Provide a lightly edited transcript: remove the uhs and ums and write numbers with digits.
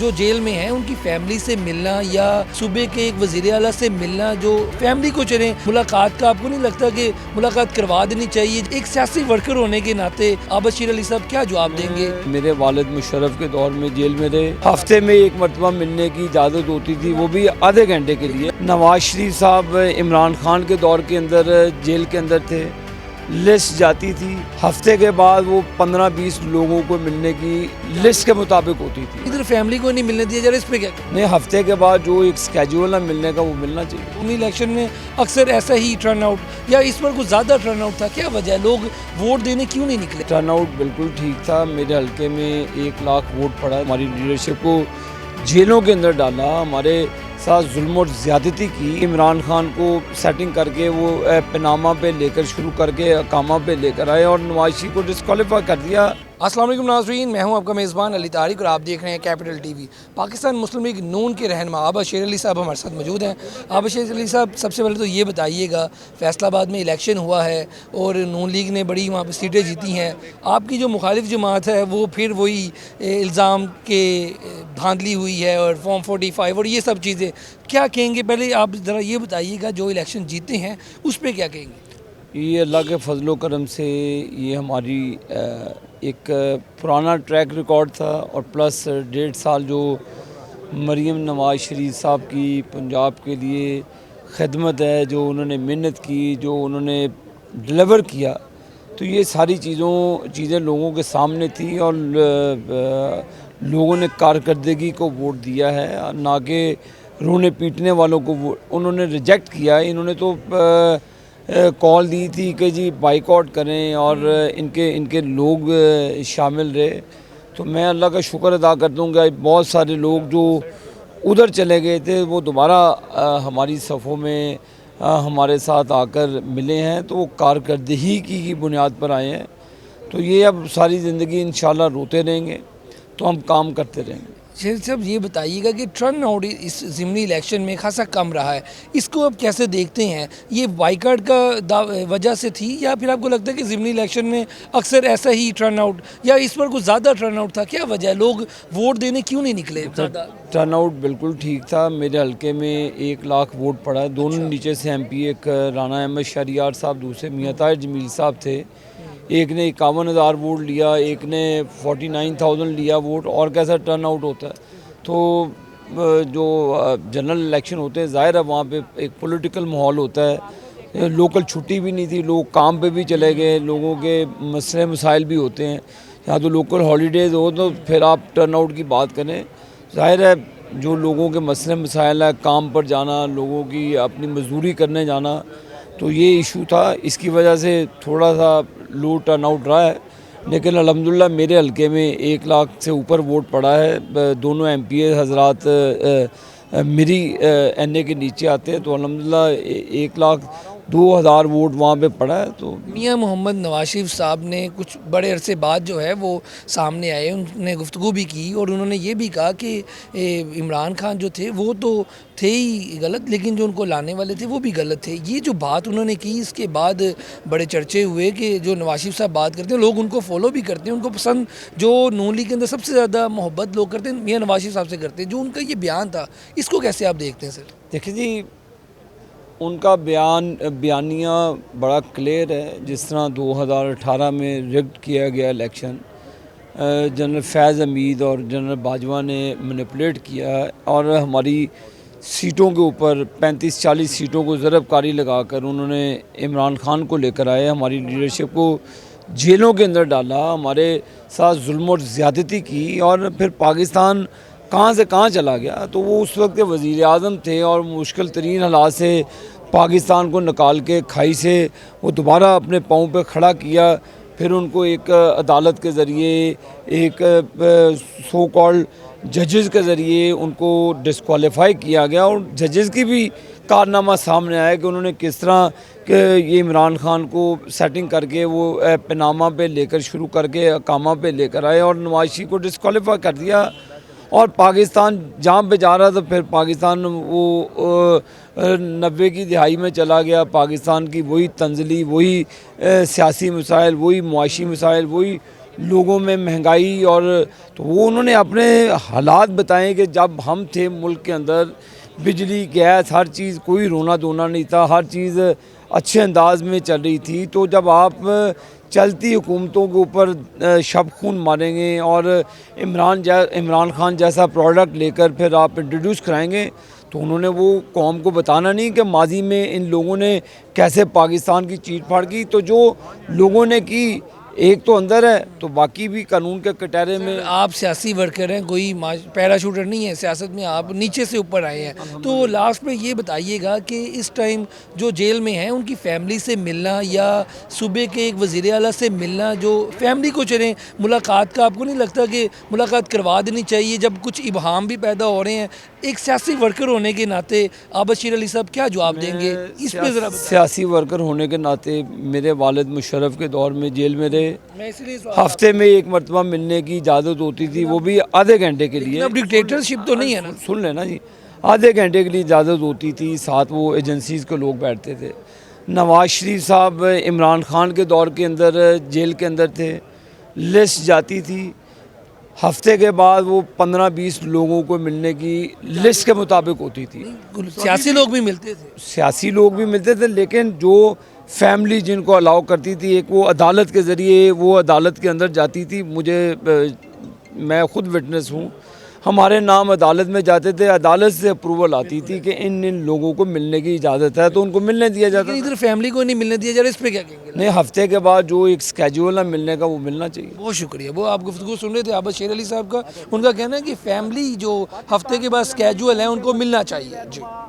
जो जेल में हैं उनकी फैमिली से मिलना या सूबे के एक वज़ीर आला से मिलना, जो फैमिली को चले मुलाकात का, आपको नहीं लगता कि मुलाकात करवा देनी चाहिए? एक सियासी वर्कर होने के नाते आबद शीर अली साहब क्या जवाब देंगे? मेरे वालिद मुशर्रफ के दौर में जेल में रहे, हफ्ते में एक मरतबा मिलने की इजाज़त होती थी, वो भी आधे घंटे के लिए। नवाज शरीफ साहब इमरान खान के दौर के अंदर जेल के अंदर थे, लिस्ट जाती थी, हफ्ते के बाद वो 15-20 लोगों को मिलने की लिस्ट के मुताबिक होती थी। इधर फैमिली को नहीं मिलने दिया जा रहा, इस पे क्या? नहीं, हफ्ते के बाद जो एक स्केड्यूल है मिलने का वो मिलना चाहिए। इलेक्शन में अक्सर ऐसा ही टर्न आउट या इस पर कुछ ज़्यादा टर्न आउट था, क्या वजह है? लोग वोट देने क्यों नहीं निकले? टर्न आउट बिल्कुल ठीक था। मेरे हल्के में 1 लाख वोट पड़ा। हमारी लीडरशिप को जेलों के अंदर डाला, हमारे साथ जुल्म और ज़्यादती की। इमरान खान को सेटिंग करके वो पनामा पे लेकर शुरू करके अकामा पे लेकर आए और नवाज शरीफ को डिस्क्वालीफाई कर दिया। अस्सलाम वालेकुम नाज़रीन, मैं हूं आपका मेज़बान अली तारिक और आप देख रहे हैं कैपिटल टीवी। पाकिस्तान मुस्लिम लीग नून के रहनुमा आबद शीर अली साहब हमारे साथ मौजूद हैं। आबद शीर अली साहब, सबसे पहले तो ये बताइएगा, फैसलाबाद में इलेक्शन हुआ है और नून लीग ने बड़ी वहाँ पर सीटें जीती हैं। आपकी जो मुखालिफ जमात है वो फिर वही इल्ज़ाम के धांधली हुई है और फॉर्म 45 और ये सब चीज़ें, क्या कहेंगे? पहले आप ज़रा ये बताइएगा, जो इलेक्शन जीते हैं उस पर क्या कहेंगे? ये अल्लाह के फजलो करम से ये हमारी एक पुराना ट्रैक रिकॉर्ड था और प्लस 1.5 साल जो मरीम नवाज शरीफ साहब की पंजाब के लिए खिदमत है, जो उन्होंने मेहनत की, जो उन्होंने डिलीवर किया, तो ये सारी चीज़ें लोगों के सामने थी और लोगों ने कारकर्दगी को वोट दिया है, ना कि रोने पीटने वालों को उन्होंने रिजेक्ट किया है। इन्होंने तो कॉल दी थी कि जी बाइकआउट करें और इनके लोग शामिल रहे। तो मैं अल्लाह का शुक्र अदा कर दूँगा, बहुत सारे लोग जो उधर चले गए थे वो दोबारा हमारी सफ़ों में हमारे साथ आकर मिले हैं, तो वो कारकर्दगी की बुनियाद पर आए हैं। तो ये अब सारी ज़िंदगी इंशाल्लाह रोते रहेंगे, तो हम काम करते रहेंगे। शेर साहब, ये बताइएगा कि टर्न आउट इस ज़िमनी इलेक्शन में खासा कम रहा है, इसको आप कैसे देखते हैं? ये बाइकाट का वजह से थी या फिर आपको लगता है कि ज़िमनी इलेक्शन में अक्सर ऐसा ही टर्न आउट या इस पर कुछ ज़्यादा टर्न आउट था? क्या वजह है, लोग वोट देने क्यों नहीं निकले? टर्न आउट बिल्कुल ठीक था। मेरे हल्के में 1 लाख वोट पड़ा है। दोनों नीचे से MP, एक राना अहमद शहरियार साहब, दूसरे मियां ताहिर जमील साहब थे। एक ने 51,000 वोट लिया, एक ने 49,000 लिया वोट। और कैसा टर्न आउट होता है? तो जो जनरल इलेक्शन होते हैं, ज़ाहिर है वहाँ पे एक पॉलिटिकल माहौल होता है। लोकल छुट्टी भी नहीं थी, लोग काम पे भी चले गए, लोगों के मसले मसाइल भी होते हैं। यहाँ तो लोकल हॉलीडेज़ हो तो फिर आप टर्न आउट की बात करें, ज़ाहिर है जो लोगों के मसले मसाइल है, काम पर जाना, लोगों की अपनी मजदूरी करने जाना, तो ये इशू था। इसकी वजह से थोड़ा सा लो टर्न आउट रहा है, लेकिन अल्हम्दुलिल्लाह मेरे हल्के में 1 लाख से ऊपर वोट पड़ा है। दोनों MP हजरात मेरी NA के नीचे आते हैं, तो अल्हम्दुलिल्लाह 1,02,000 वोट वहाँ पे पड़ा है। तो मियां मोहम्मद नवाज शरीफ साहब ने कुछ बड़े अरसे बाद जो है वो सामने आए, उन्होंने गुफ्तगू भी की और उन्होंने ये भी कहा कि इमरान खान जो थे वो तो थे ही गलत, लेकिन जो उनको लाने वाले थे वो भी गलत थे। ये जो बात उन्होंने की, इसके बाद बड़े चर्चे हुए कि जो नवाज शरीफ साहब बात करते हैं लोग उनको फॉलो भी करते हैं, उनको पसंद, जो नून लीग के अंदर सबसे ज़्यादा मोहब्बत लोग करते हैं मियां नवाज शरीफ साहब से करते हैं। जो उनका ये बयान था, इसको कैसे आप देखते हैं सर? देखिए जी, उनका बयानिया बड़ा क्लियर है। जिस तरह 2018 में रिग्ड किया गया इलेक्शन, जनरल फैज़ हमीद और जनरल बाजवा ने मैनिपुलेट किया और हमारी सीटों के ऊपर 35-40 सीटों को ज़रबकारी लगाकर उन्होंने इमरान खान को लेकर आए, हमारी लीडरशिप को जेलों के अंदर डाला, हमारे साथ जुल्म और ज़्यादती की और फिर पाकिस्तान कहाँ से कहाँ चला गया। तो वो उस वक्त के वज़ीर आज़म थे और मुश्किल तरीन हालात से पाकिस्तान को निकाल के खाई से वो दोबारा अपने पाँव पे खड़ा किया। फिर उनको एक अदालत के ज़रिए, एक सो कॉल्ड जजेस के ज़रिए उनको डिस्क्वालीफाई किया गया और जजेस की भी कारनामा सामने आया कि उन्होंने किस तरह कि ये इमरान खान को सेटिंग करके वो पनामा पे लेकर शुरू करके अकामा पे लेकर आए और नवाज शरीफ को डिस्क्वालीफाई कर दिया। और पाकिस्तान जहाँ पे जा रहा था, फिर पाकिस्तान वो 90 की दिहाई में चला गया। पाकिस्तान की वही तंजली, वही सियासी मसाइल, वही मुआशी मसाइल, वही लोगों में महंगाई और तो वो उन्होंने अपने हालात बताए कि जब हम थे मुल्क के अंदर बिजली गैस हर चीज़ कोई रोना धोना नहीं था, हर चीज़ अच्छे अंदाज में चल रही थी। तो जब आप चलती हुकूमतों के ऊपर शब खून मारेंगे और इमरान खान जैसा प्रोडक्ट लेकर फिर आप इंट्रोड्यूस कराएंगे, तो उन्होंने वो कौम को बताना नहीं कि माजी में इन लोगों ने कैसे पाकिस्तान की चीट फाड़ की। तो जो लोगों ने की एक तो अंदर है तो बाकी भी कानून के कटहरे में। आप सियासी वर्कर हैं, कोई पैराशूटर नहीं है सियासत में, आप नीचे से ऊपर आए हैं। तो लास्ट में ये बताइएगा कि इस टाइम जो जेल में हैं उनकी फैमिली से मिलना या सूबे के एक वज़ीर आला से मिलना, जो फैमिली को चलें मुलाकात का, आपको नहीं लगता कि मुलाकात करवा देनी चाहिए जब कुछ इबहाम भी पैदा हो रहे हैं? एक सियासी वर्कर होने के नाते आप बशीर अली साहब क्या जवाब देंगे इस पे ज़रा? सियासी वर्कर होने के नाते मेरे वालिद मुशर्रफ के दौर में जेल में रहे, मैं इसलिए हफ्ते में एक मरतबा मिलने की इजाज़त होती थी, वो भी आधे घंटे के लिए। अब डिक्टेटरशिप तो नहीं है ना? सुन लेना जी, आधे घंटे के लिए इजाज़त होती थी, साथ वो एजेंसीज़ के लोग बैठते थे। नवाज़ शरीफ साहब इमरान खान के दौर के अंदर जेल के अंदर थे, लिस्ट जाती थी, हफ्ते के बाद वो 15-20 लोगों को मिलने की लिस्ट के मुताबिक होती थी। सियासी लोग भी मिलते थे। सियासी लोग भी मिलते थे, लेकिन जो फैमिली जिनको अलाउ करती थी, एक वो अदालत के ज़रिए वो अदालत के अंदर जाती थी। मैं ख़ुद विटनेस हूँ, हमारे नाम अदालत में जाते थे, अदालत से अप्रूवल आती थी कि इन लोगों को मिलने की इजाज़त है, तो उनको मिलने दिया जाता। इधर फैमिली को नहीं मिलने दिया जा रहा, इस पे क्या कहेंगे? नहीं, हफ्ते के बाद जो एक स्केड्यूल है मिलने का वो मिलना चाहिए। बहुत शुक्रिया। वो आप गुफ्तगू सुन रहे थे आबद शेर अली साहब का, उनका कहना है कि फैमिली जो हफ्ते के बाद स्केड्यूल है उनको मिलना चाहिए। जी।